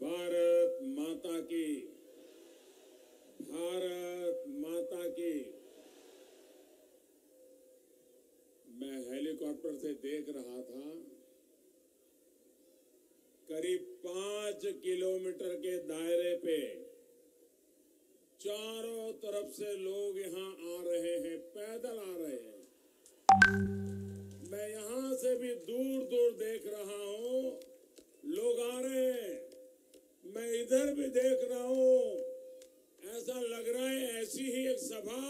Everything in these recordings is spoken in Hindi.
भारत माता की, भारत माता की। मैं हेलीकॉप्टर से देख रहा था, करीब 5 किलोमीटर के दायरे पे चारों तरफ से लोग यहाँ आ रहे हैं, पैदल आ रहे हैं। मैं यहाँ से भी दूर दूर देख रहा हूँ, लोग आ रहे हैं। मैं इधर भी देख रहा हूँ, ऐसा लग रहा है ऐसी ही एक सभा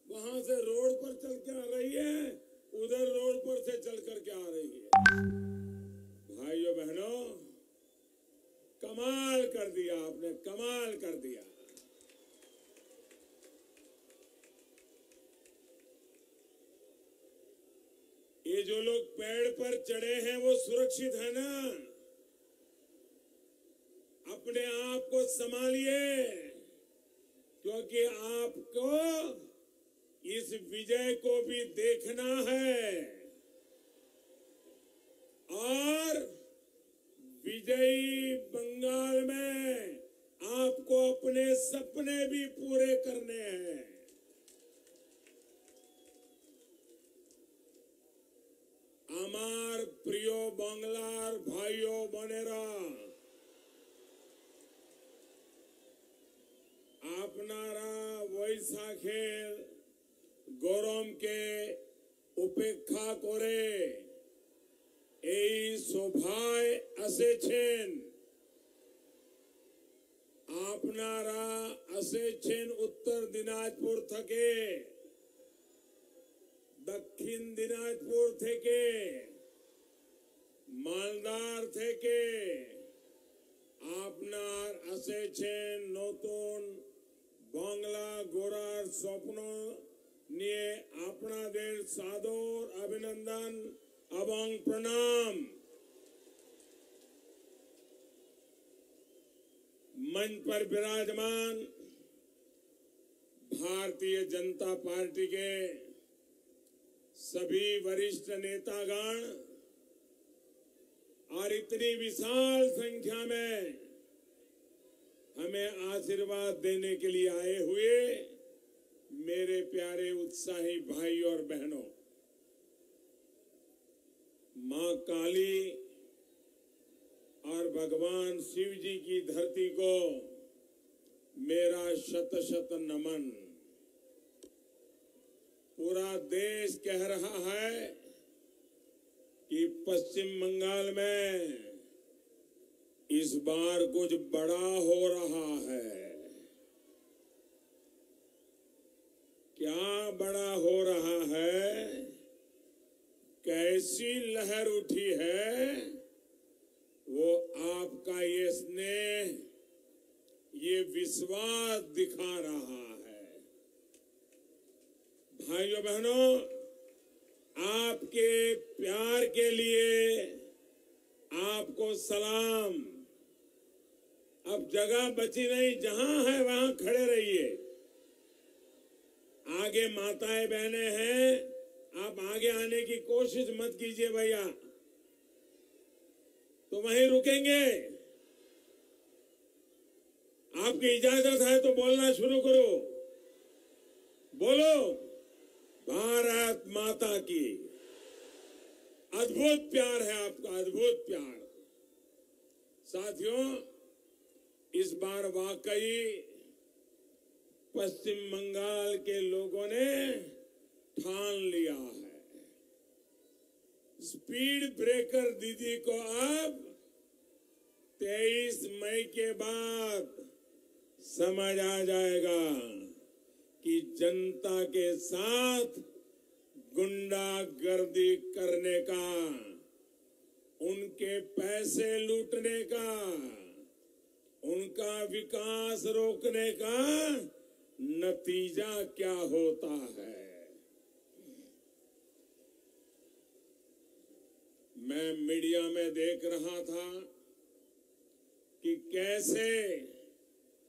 वहां से रोड पर चल के आ रही है, उधर रोड पर से चल करके आ रही है। भाइयों बहनों, कमाल कर दिया आपने, कमाल कर दिया। ये जो लोग पेड़ पर चढ़े हैं वो सुरक्षित है ना? अपने आप को संभालिए, क्योंकि आपको इस विजय को भी देखना है और विजयी बंगाल में आपको अपने सपने भी पूरे करने हैं। আমার প্রিয় বাংলার ভাইও বোনেরা, আপনারা বৈশাখের গরমকে উপেক্ষা করে এই সভায় এসেছেন। আপনারা এসেছেন উত্তর দিনাজপুর থেকে, দক্ষিণ দিনাজপুর থেকে, মালদার থেকে। আপনার এসেছেন নতুন বাংলা গড়ার স্বপ্ন নিয়ে। আপনাদের সাদর অভিনন্দন এবং প্রণাম। मंच पर विराजमान भारतीय जनता पार्टी के सभी वरिष्ठ नेतागण और इतनी विशाल संख्या में हमें आशीर्वाद देने के लिए आए हुए मेरे प्यारे उत्साही भाई और बहनों, मां काली और भगवान शिव जी की धरती को मेरा शत शत नमन। पूरा देश कह रहा है कि पश्चिम बंगाल में इस बार कुछ बड़ा हो रहा है। क्या बड़ा हो रहा है? कैसी लहर उठी है? वो आपका ये स्नेह, ये विश्वास दिखा रहा है। भाइयों बहनों, आपके प्यार के लिए आपको सलाम। अब जगह बची नहीं, जहां है वहां खड़े रहिए। आगे माताएं बहनें हैं, आप आगे आने की कोशिश मत कीजिए भैया, तो वहीं रुकेंगे। आपकी इजाजत है तो बोलना शुरू करो। बोलो, भारत माता की। अद्भुत प्यार है आपका, अद्भुत प्यार। साथियों, इस बार वाकई पश्चिम बंगाल के लोगों ने ठान लिया है। स्पीड ब्रेकर दीदी को अब 23 मई के बाद समझ आ जाएगा कि जनता के साथ गुंडागर्दी करने का, उनके पैसे लूटने का, उनका विकास रोकने का नतीजा क्या होता है। मैं मीडिया में देख रहा था कि कैसे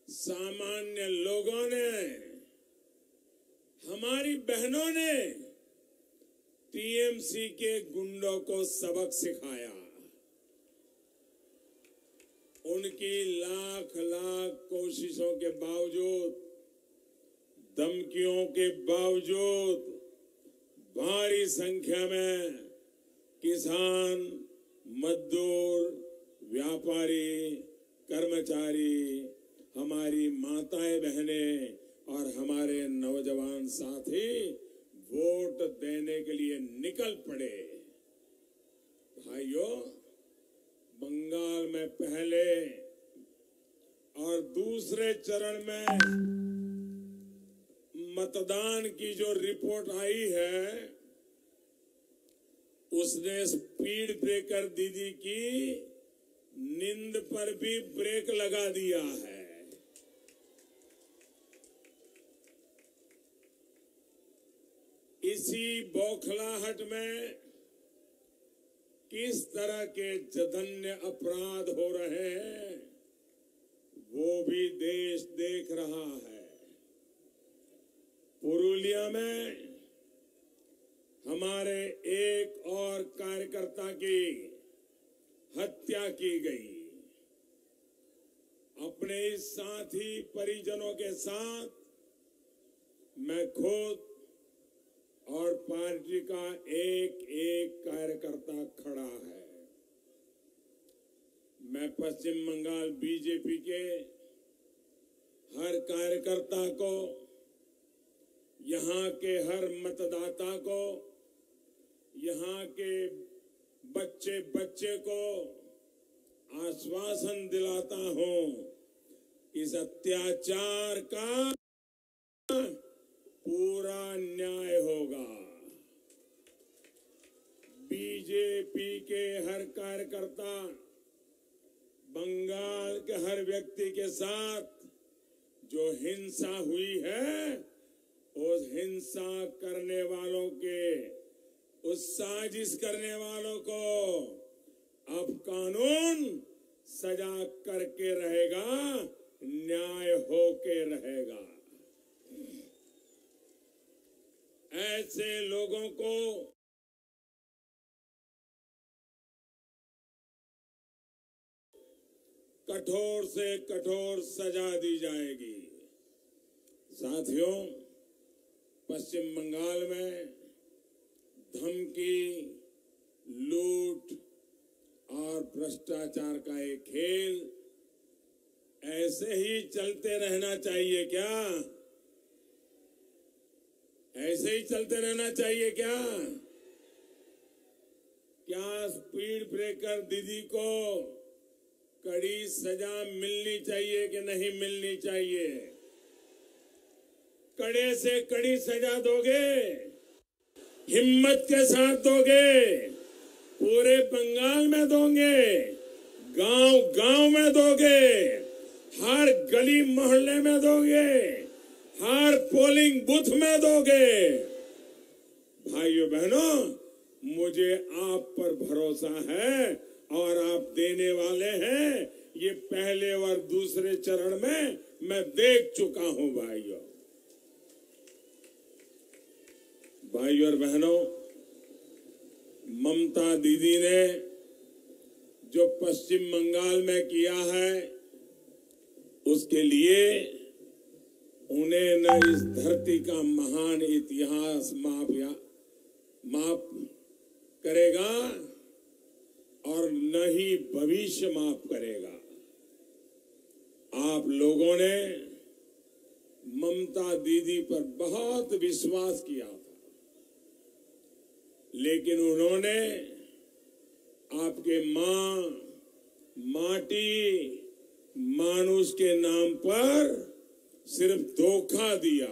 सामान्य लोगों ने, हमारी बहनों ने टीएमसी के गुंडों को सबक सिखाया। उनकी लाख लाख कोशिशों के बावजूद, धमकियों के बावजूद भारी संख्या में किसान, मजदूर, व्यापारी, कर्मचारी, हमारी माताएं बहनें और हमारे नौजवान साथी वोट देने के लिए निकल पड़े। भाइयों, बंगाल में पहले और दूसरे चरण में मतदान की जो रिपोर्ट आई है, उसने स्पीड ब्रेकर दीदी की नींद पर भी ब्रेक लगा दिया है। इसी बौखलाहट में किस तरह के जघन्य अपराध हो रहे हैं, वो भी देश देख रहा है। पुरुलिया में हमारे एक और कार्यकर्ता की हत्या की गई। अपने इस साथी परिजनों के साथ मैं खुद और पार्टी का एक एक कार्यकर्ता खड़ा है। मैं पश्चिम बंगाल बीजेपी के हर कार्यकर्ता को, यहाँ के हर मतदाता को, यहाँ के बच्चे बच्चे को आश्वासन दिलाता हूं, इस अत्याचार का पूरा न्याय होगा। बीजेपी के हर कार्यकर्ता बंगाल के हर व्यक्ति के साथ जो हिंसा हुई है, उस हिंसा करने वालों के, उस साजिश करने वालों को अब कानून सजा करके रहेगा, न्याय होके रहेगा। ऐसे लोगों को कठोर से कठोर सजा दी जाएगी। साथियों, पश्चिम बंगाल में धमकी, लूट और भ्रष्टाचार का एक खेल ऐसे ही चलते रहना चाहिए क्या? ऐसे ही चलते रहना चाहिए क्या? क्या स्पीड ब्रेकर दीदी को कड़ी सजा मिलनी चाहिए कि नहीं मिलनी चाहिए? कड़े से कड़ी सजा दोगे? हिम्मत के साथ दोगे? पूरे बंगाल में दोगे? गांव गांव में दोगे? हर गली मोहल्ले में दोगे? हर पोलिंग बूथ में दोगे? भाइयों बहनों, मुझे आप पर भरोसा है और आप देने वाले हैं। ये पहले और दूसरे चरण में मैं देख चुका हूं। भाइयों और बहनों, ममता दीदी ने जो पश्चिम बंगाल में किया है, उसके लिए उन्हें न इस धरती का महान इतिहास माफ करेगा और न ही भविष्य माफ करेगा। आप लोगों ने ममता दीदी पर बहुत विश्वास किया था, लेकिन उन्होंने आपके मां, माटी, मानुष के नाम पर सिर्फ धोखा दिया।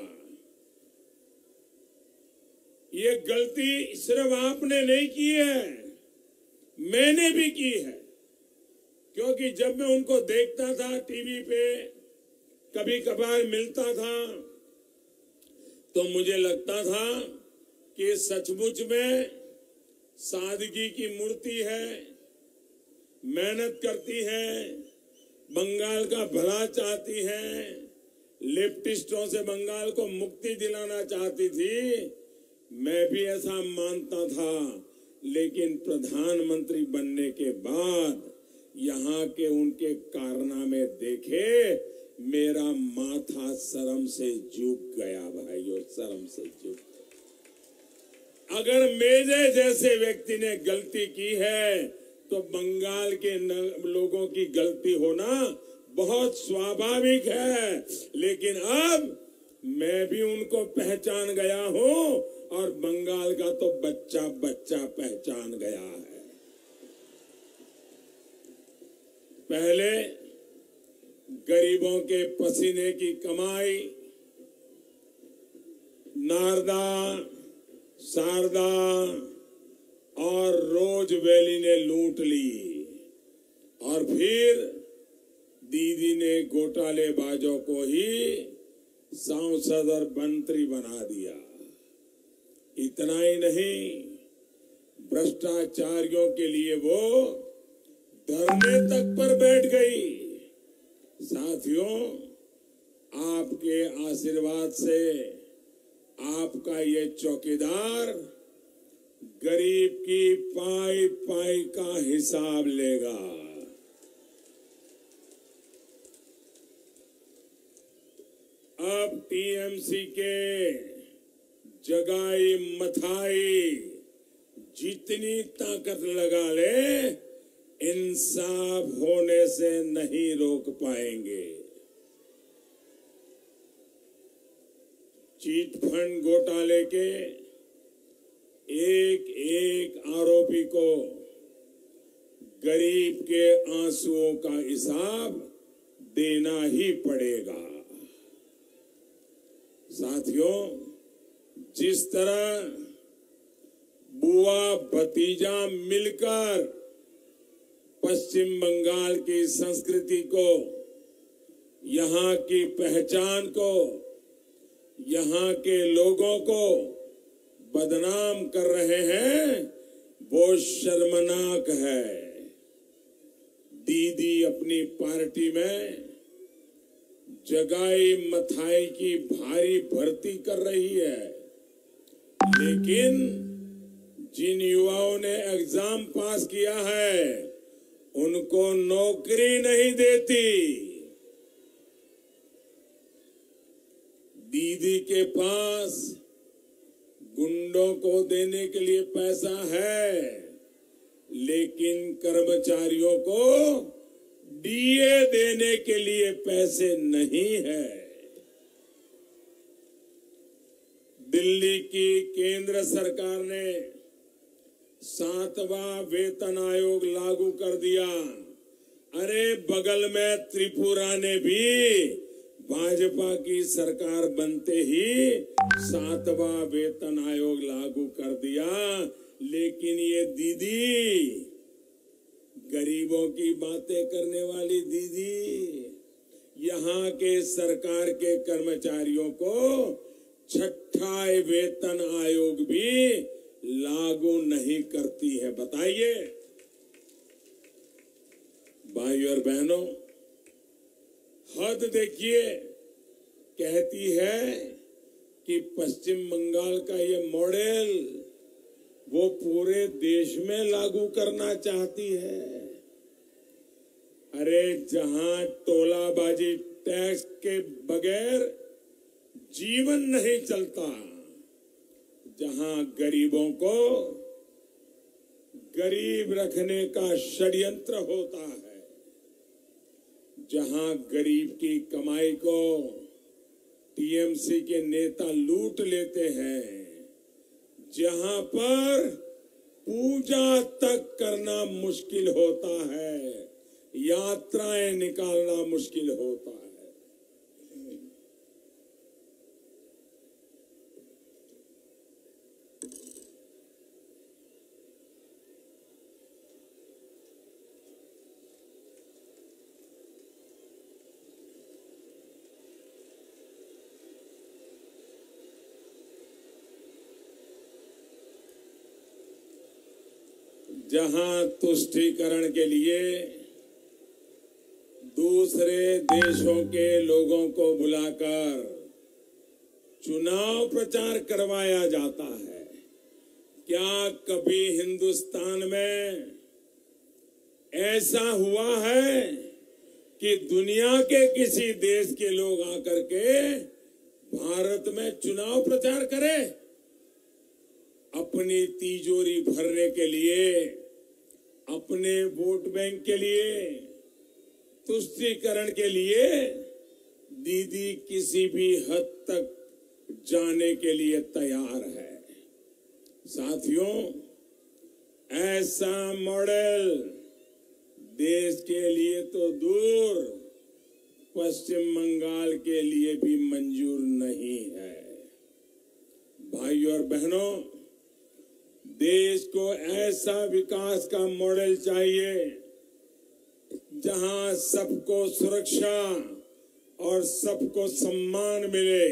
ये गलती सिर्फ आपने नहीं की है, मैंने भी की है। क्योंकि जब मैं उनको देखता था टीवी पे, कभी कभार मिलता था, तो मुझे लगता था कि सचमुच में सादगी की मूर्ति है, मेहनत करती है, बंगाल का भला चाहती है, लेफ्टिस्टों से बंगाल को मुक्ति दिलाना चाहती थी। मैं भी ऐसा मानता था, लेकिन प्रधानमंत्री बनने के बाद यहाँ के उनके कारनामे देखे मेरा माथा शर्म से झुक गया भाइयों, शर्म से झुक गया। अगर मेरे जैसे व्यक्ति ने गलती की है तो बंगाल के लोगों की गलती होना बहुत स्वाभाविक है, लेकिन अब मैं भी उनको पहचान गया हूं और बंगाल का तो बच्चा बच्चा पहचान गया है। पहले गरीबों के पसीने की कमाई नारदा, शारदा और रोज वैली ने लूट ली और फिर दीदी ने घोटालेबाजों को ही सांसद और मंत्री बना दिया। इतना ही नहीं, भ्रष्टाचारियों के लिए वो धरने तक पर बैठ गई। साथियों, आपके आशीर्वाद से आपका ये चौकीदार गरीब की पाई पाई का हिसाब लेगा। अब टीएमसी के जगाई मथाई जितनी ताकत लगा ले, इंसाफ होने से नहीं रोक पाएंगे। चीट फंड घोटाले के एक एक आरोपी को गरीब के आंसुओं का हिसाब देना ही पड़ेगा। साथियों, जिस तरह बुआ भतीजा मिलकर पश्चिम बंगाल की संस्कृति को, यहाँ की पहचान को, यहाँ के लोगों को बदनाम कर रहे हैं, वो शर्मनाक है। दीदी अपनी पार्टी में जगाई मथाई की भारी भर्ती कर रही है, लेकिन जिन युवाओं ने एग्जाम पास किया है उनको नौकरी नहीं देती। दीदी के पास गुंडों को देने के लिए पैसा है, लेकिन कर्मचारियों को डीए देने के लिए पैसे नहीं है। दिल्ली की केंद्र सरकार ने 7वां वेतन आयोग लागू कर दिया। अरे बगल में त्रिपुरा ने भी भाजपा की सरकार बनते ही 7वां वेतन आयोग लागू कर दिया, लेकिन ये दीदी, गरीबों की बातें करने वाली दीदी, यहाँ के सरकार के कर्मचारियों को 6ठा वेतन आयोग भी लागू नहीं करती है। बताइए भाई और बहनों, हद देखिए। कहती है कि पश्चिम बंगाल का ये मॉडल वो पूरे देश में लागू करना चाहती है। अरे जहां टोलाबाजी टैक्स के बगैर जीवन नहीं चलता, जहां गरीबों को गरीब रखने का षड्यंत्र होता है, जहां गरीब की कमाई को टीएमसी के नेता लूट लेते हैं, जहां पर पूजा तक करना मुश्किल होता है, यात्राएं निकालना मुश्किल होता है। जहां तुष्टीकरण के लिए दूसरे देशों के लोगों को बुलाकर चुनाव प्रचार करवाया जाता है, क्या कभी हिंदुस्तान में ऐसा हुआ है कि दुनिया के किसी देश के लोग आकर के भारत में चुनाव प्रचार करें, अपनी तिजोरी भरने के लिए, अपने वोट बैंक के लिए, तुष्टीकरण के लिए दीदी किसी भी हद तक जाने के लिए तैयार है। साथियों, ऐसा मॉडल देश के लिए तो दूर, पश्चिम बंगाल के लिए भी मंजूर नहीं है। भाइयों और बहनों, देश को ऐसा विकास का मॉडल चाहिए जहां सबको सुरक्षा और सबको सम्मान मिले।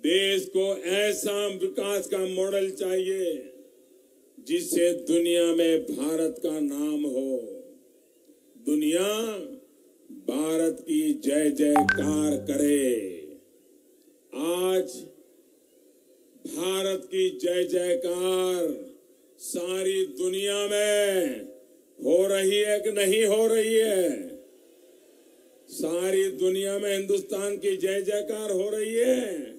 देश को ऐसा विकास का मॉडल चाहिए जिससे दुनिया में भारत का नाम हो, दुनिया भारत की जय जयकार करे। आज भारत की जय जयकार सारी दुनिया में हो रही है कि नहीं हो रही है? सारी दुनिया में हिंदुस्तान की जय जयकार हो रही है।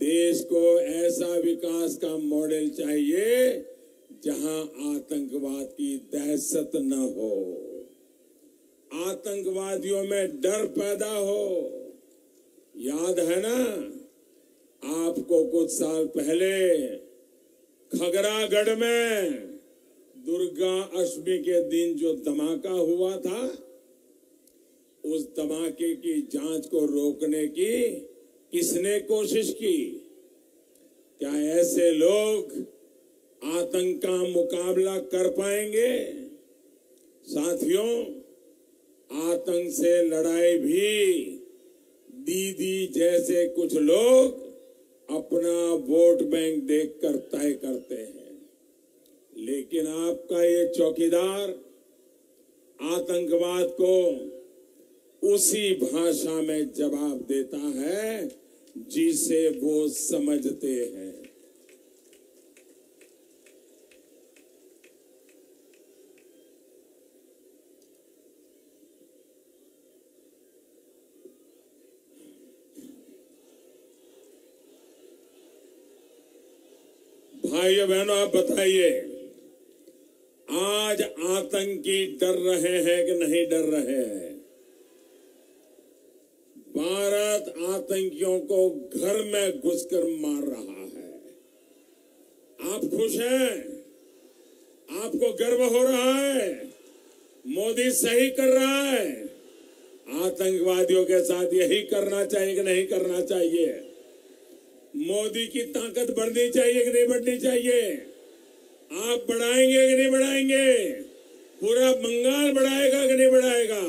देश को ऐसा विकास का मॉडल चाहिए जहां आतंकवाद की दहशत न हो, आतंकवादियों में डर पैदा हो। याद है ना, आपको कुछ साल पहले खगरागढ़ में दुर्गा अष्टमी के दिन जो धमाका हुआ था, उस धमाके की जांच को रोकने की किसने कोशिश की? क्या ऐसे लोग आतंक का मुकाबला कर पाएंगे? साथियों, आतंक से लड़ाई भी दीदी जैसे कुछ लोग अपना वोट बैंक देखकर तय करते हैं, लेकिन आपका ये चौकीदार आतंकवाद को उसी भाषा में जवाब देता है जिसे वो समझते हैं। भाइयों बहनों, आप बताइए, आज आतंकी डर रहे हैं कि नहीं डर रहे हैं? भारत आतंकियों को घर में घुसकर मार रहा है। आप खुश हैं? आपको गर्व हो रहा है? मोदी सही कर रहा है? आतंकवादियों के साथ यही करना चाहिए कि नहीं करना चाहिए? मोदी की ताकत बढ़नी चाहिए कि नहीं बढ़नी चाहिए? आप बढ़ाएंगे कि नहीं बढ़ाएंगे? पूरा बंगाल बढ़ाएगा कि नहीं बढ़ाएगा?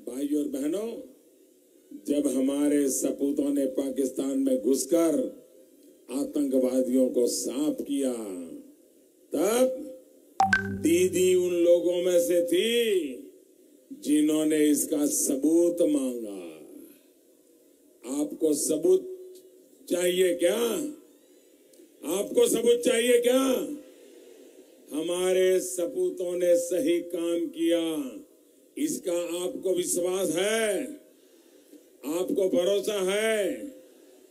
भाइयों और बहनों, जब हमारे सपूतों ने पाकिस्तान में घुसकर आतंकवादियों को साफ किया, तब दीदी उन लोगों में से थी जिन्होंने इसका सबूत मांगा। आपको सबूत चाहिए क्या? आपको सबूत चाहिए क्या? हमारे सपूतों ने सही काम किया, इसका आपको विश्वास है? आपको भरोसा है?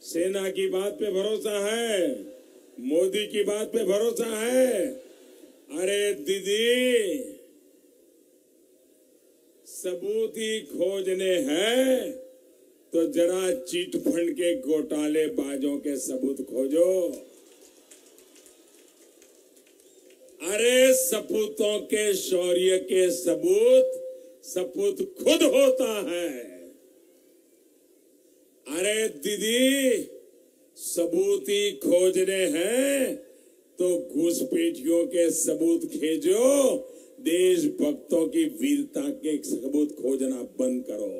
सेना की बात पे भरोसा है? मोदी की बात पे भरोसा है? अरे दीदी, सबूत ही खोजने हैं तो जरा चिट फंड के घोटाले बाजों के सबूत खोजो। अरे सपूतों के शौर्य के सपूत खुद होता है। अरे दीदी, सबूत ही खोजने हैं तो घुसपैठियों के सबूत खेजो, देशभक्तों की वीरता के सबूत खोजना बंद करो।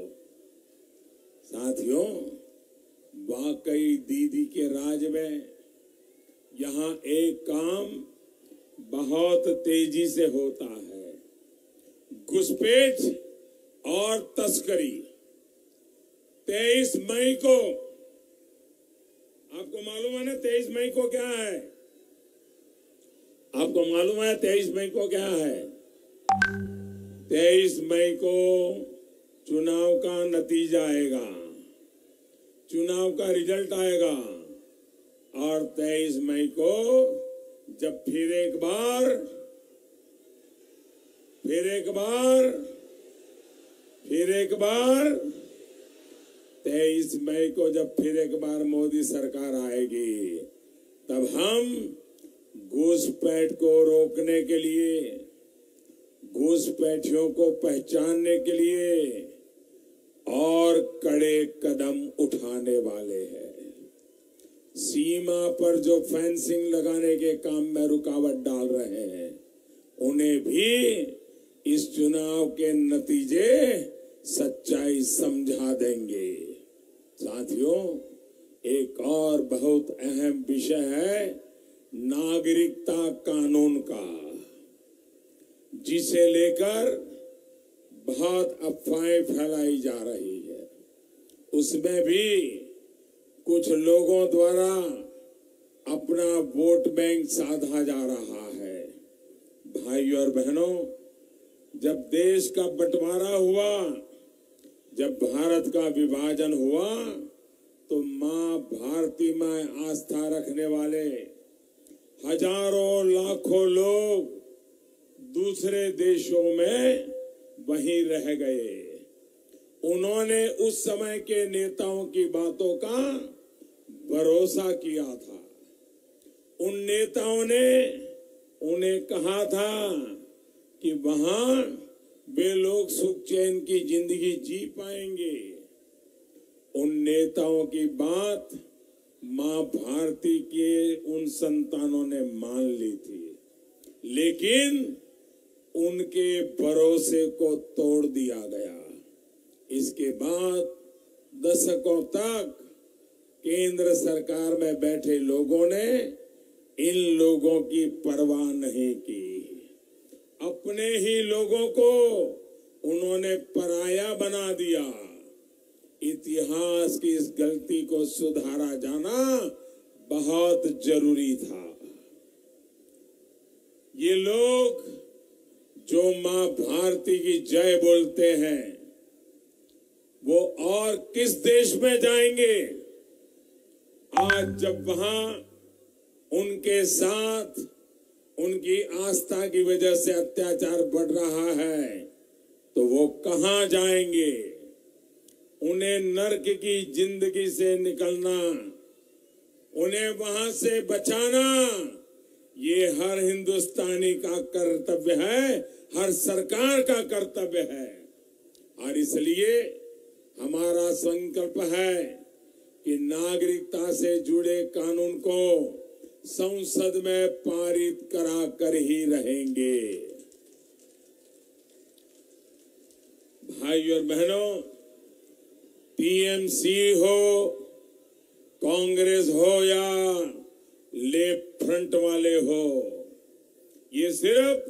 साथियों, वाकई दीदी के राज में यहां एक काम बहुत तेजी से होता है। घुसपैठ और तस्करी 23 मई को, आपको मालूम है ना 23 मई को क्या है? आपको मालूम है 23 मई को क्या है? 23 मई को चुनाव का नतीजा आएगा, चुनाव का रिजल्ट आएगा। और 23 मई को जब फिर एक बार 23 मई को जब फिर एक बार मोदी सरकार आएगी, तब हम घुसपैठ को रोकने के लिए, घुसपैठियों को पहचानने के लिए और कड़े कदम उठाने वाले हैं। सीमा पर जो फेंसिंग लगाने के काम में रुकावट डाल रहे हैं, उन्हें भी इस चुनाव के नतीजे सच्चाई समझा देंगे। साथियों, एक और बहुत अहम विषय है नागरिकता कानून का, जिसे लेकर बहुत अफवाहें फैलाई जा रही है। उसमें भी कुछ लोगों द्वारा अपना वोट बैंक साधा जा रहा है। भाई और बहनों, जब देश का बंटवारा हुआ, जब भारत का विभाजन हुआ, तो मां भारती में आस्था रखने वाले हजारों लाखों लोग दूसरे देशों में वहीं रह गए। उन्होंने उस समय के नेताओं की बातों का भरोसा किया था। उन नेताओं ने उन्हें कहा था कि वहां वे लोग सुख चैन की जिंदगी जी पाएंगे। उन नेताओं की बात मां भारती के उन संतानों ने मान ली थी, लेकिन उनके भरोसे को तोड़ दिया गया। इसके बाद दशकों तक केंद्र सरकार में बैठे लोगों ने इन लोगों की परवाह नहीं की। अपने ही लोगों को उन्होंने पराया बना दिया। इतिहास की इस गलती को सुधारा जाना बहुत जरूरी था। ये लोग जो मां भारती की जय बोलते हैं, वो और किस देश में जाएंगे? आज जब वहां उनके साथ उनकी आस्था की वजह से अत्याचार बढ़ रहा है, तो वो कहां जाएंगे? उन्हें नर्क की जिंदगी से निकलना, उन्हें वहां से बचाना, ये हर हिंदुस्तानी का कर्तव्य है, हर सरकार का कर्तव्य है। और इसलिए हमारा संकल्प है कि नागरिकता से जुड़े कानून को संसद में पारित करा कर ही रहेंगे। भाई और बहनों, टीएमसी हो, कांग्रेस हो या लेफ्ट फ्रंट वाले हो, ये सिर्फ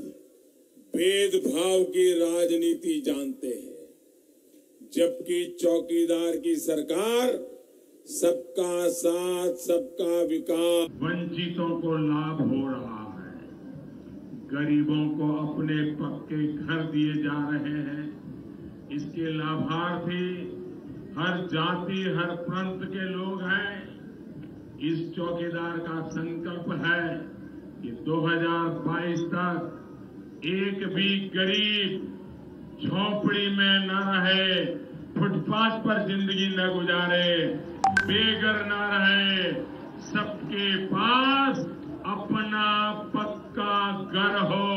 भेदभाव की राजनीति जानते हैं, जबकि चौकीदार की सरकार सबका साथ सबका विकास। वंचितों को लाभ हो रहा है, गरीबों को अपने पक्के घर दिए जा रहे हैं। इसके लाभार्थी हर जाति हर प्रांत के लोग हैं। इस चौकीदार का संकल्प है कि 2022 तक एक भी गरीब झोपड़ी में न रहे, फुटपाथ पर जिंदगी न गुजारे, बेघर न रहे, सबके पास अपना पक्का घर हो।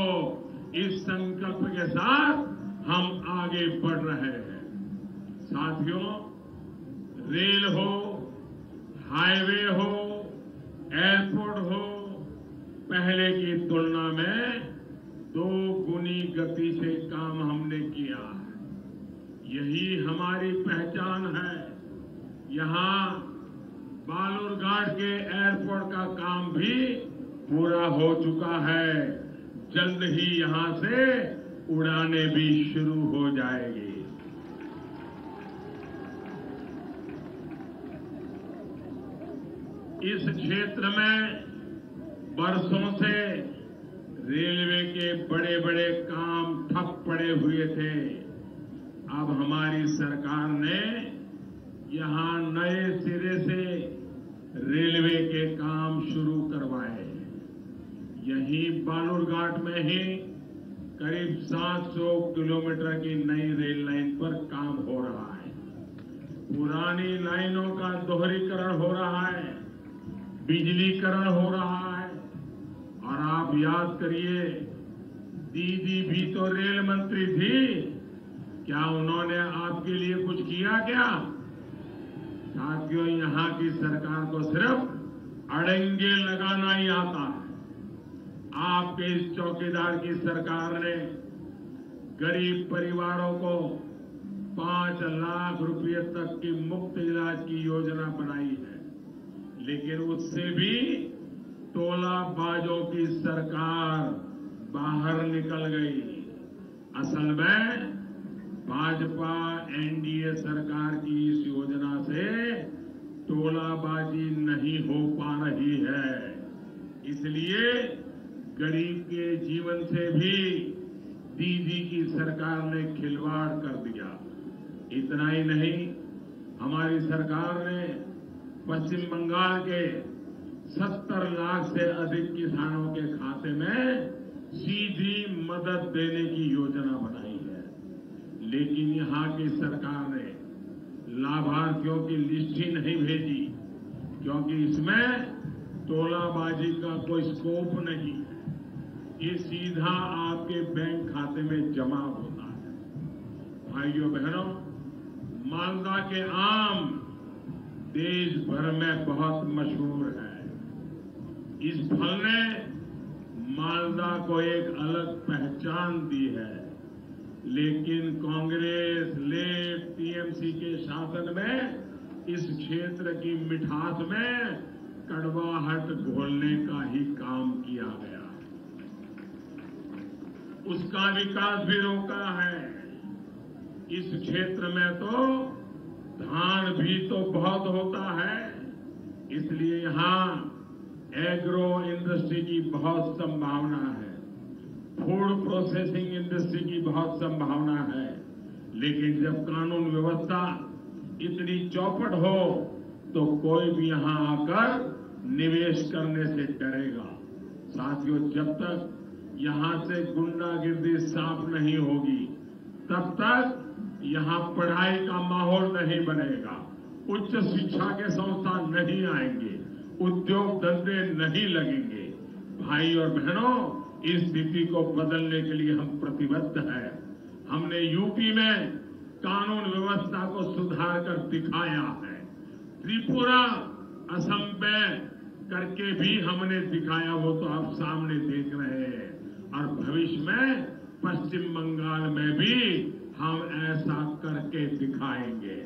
इस संकल्प के साथ हम आगे बढ़ रहे हैं। साथियों, रेल हो, हाईवे हो, एयरपोर्ट हो, पहले की तुलना में 2 गुनी गति से काम हमने किया है। यही हमारी पहचान है। यहाँ बालूरघाट के एयरपोर्ट का काम भी पूरा हो चुका है। जल्द ही यहाँ से उड़ानें भी शुरू हो जाएगी। इस क्षेत्र में बरसों से रेलवे के बड़े बड़े काम ठप पड़े हुए थे। अब हमारी सरकार ने यहां नए सिरे से रेलवे के काम शुरू करवाए। यहीं बालूरघाट में ही करीब 700 किलोमीटर की नई रेल लाइन पर काम हो रहा है। पुरानी लाइनों का दोहरीकरण हो रहा है, बिजलीकरण हो रहा है। और आप याद करिए, दीदी भी तो रेल मंत्री थी, क्या उन्होंने आपके लिए कुछ किया क्या? साथियों, यहां की सरकार को सिर्फ अड़ंगे लगाना ही आता है। आपके इस चौकीदार की सरकार ने गरीब परिवारों को 5 लाख रुपए तक की मुफ्त इलाज की योजना बनाई है, लेकिन उससे भी टोलाबाजों की सरकार बाहर निकल गई। असल में भाजपा एनडीए सरकार की इस योजना से टोलाबाजी नहीं हो पा रही है। इसलिए गरीब के जीवन से भी दीदी की सरकार ने खिलवाड़ कर दिया। इतना ही नहीं, हमारी सरकार ने पश्चिम बंगाल के 70 लाख से अधिक किसानों के खाते में सीधी मदद देने की योजना बनाई है। लेकिन यहां की सरकार ने लाभार्थियों की लिस्ट ही नहीं भेजी, क्योंकि इसमें टोलाबाजी का कोई स्कोप नहीं है। ये सीधा आपके बैंक खाते में जमा होता है। भाइयों बहनों, मालदा के आम देश भर में बहुत मशहूर है। इस फल ने मालदा को एक अलग पहचान दी है, लेकिन कांग्रेस, लेफ्ट, टीएमसी के शासन में इस क्षेत्र की मिठास में कड़वाहट घोलने का ही काम किया गया। उसका विकास भी रोका है। इस क्षेत्र में तो धान भी तो बहुत होता है, इसलिए यहां एग्रो इंडस्ट्री की बहुत संभावना है, फूड प्रोसेसिंग इंडस्ट्री की बहुत संभावना है। लेकिन जब कानून व्यवस्था इतनी चौपट हो तो कोई भी यहां आकर निवेश करने से डरेगा। साथियों, जब तक यहां से गुंडागिर्दी साफ नहीं होगी, तब तक यहां पढ़ाई का माहौल नहीं बनेगा, उच्च शिक्षा के संस्थान नहीं आएंगे, उद्योग धंधे नहीं लगेंगे। भाई और बहनों, इस स्थिति को बदलने के लिए हम प्रतिबद्ध हैं। हमने यूपी में कानून व्यवस्था को सुधार कर दिखाया है। त्रिपुरा, असम में करके भी हमने दिखाया, वो तो आप सामने देख रहे हैं। और भविष्य में पश्चिम बंगाल में भी हम ऐसा करके दिखाएंगे।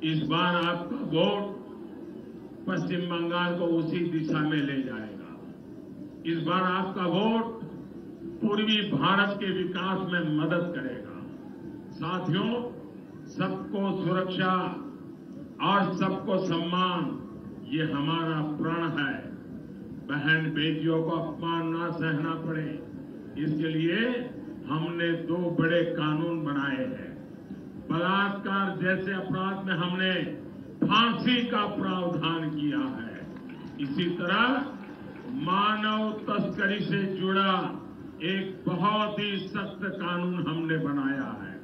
इस बार आपका वोट पश्चिम बंगाल को उसी दिशा में ले जाएगा। इस बार आपका वोट पूर्वी भारत के विकास में मदद करेगा। साथियों, सबको सुरक्षा और सबको सम्मान, ये हमारा प्रण है। बहन बेटियों को अपमान ना सहना पड़े, इसके लिए हमने 2 बड़े कानून बनाए हैं। बलात्कार जैसे अपराध में हमने फांसी का प्रावधान किया है। इसी तरह मानव तस्करी से जुड़ा एक बहुत ही सख्त कानून हमने बनाया है।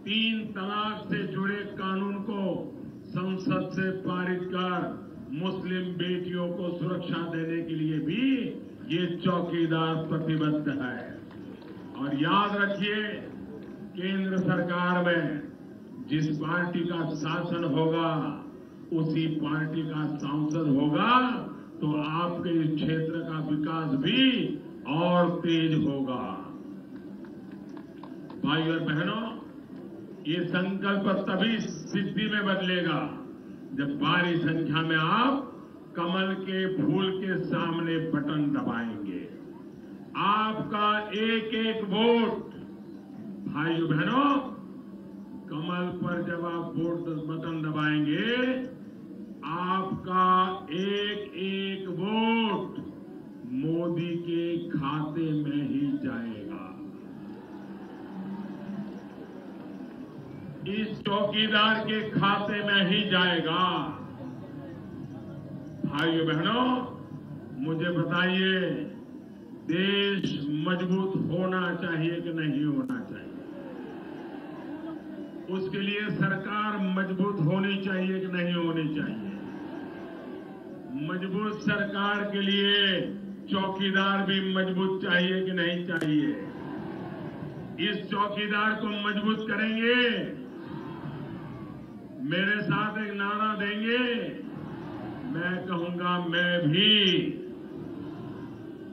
3 तलाक से जुड़े कानून को संसद से पारित कर मुस्लिम बेटियों को सुरक्षा देने के लिए भी ये चौकीदार प्रतिबद्ध है। और याद रखिए, केंद्र सरकार में जिस पार्टी का शासन होगा, उसी पार्टी का सांसद होगा, तो आपके इस क्षेत्र का विकास भी और तेज होगा। भाई और बहनों, ये संकल्प तभी सिद्धि में बदलेगा जब भारी संख्या में आप कमल के फूल के सामने बटन दबाएंगे। आपका एक एक वोट, भाइयों बहनों, कमल पर जब आप वोट बटन दबाएंगे, आपका एक एक वोट मोदी के खाते में ही जाएगा। इस चौकीदार के खाते में ही जाएगा। भाइयों बहनों, मुझे बताइए, देश मजबूत होना चाहिए कि नहीं होना चाहिए? उसके लिए सरकार मजबूत होनी चाहिए कि नहीं होनी चाहिए? मजबूत सरकार के लिए चौकीदार भी मजबूत चाहिए कि नहीं चाहिए? इस चौकीदार को मजबूत करेंगे, मेरे साथ एक नारा देंगे, मैं कहूंगा मैं भी,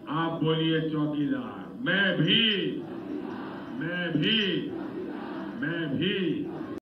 आप बोलिए चौकीदार, मैं भी, मैं भी, मैं भी।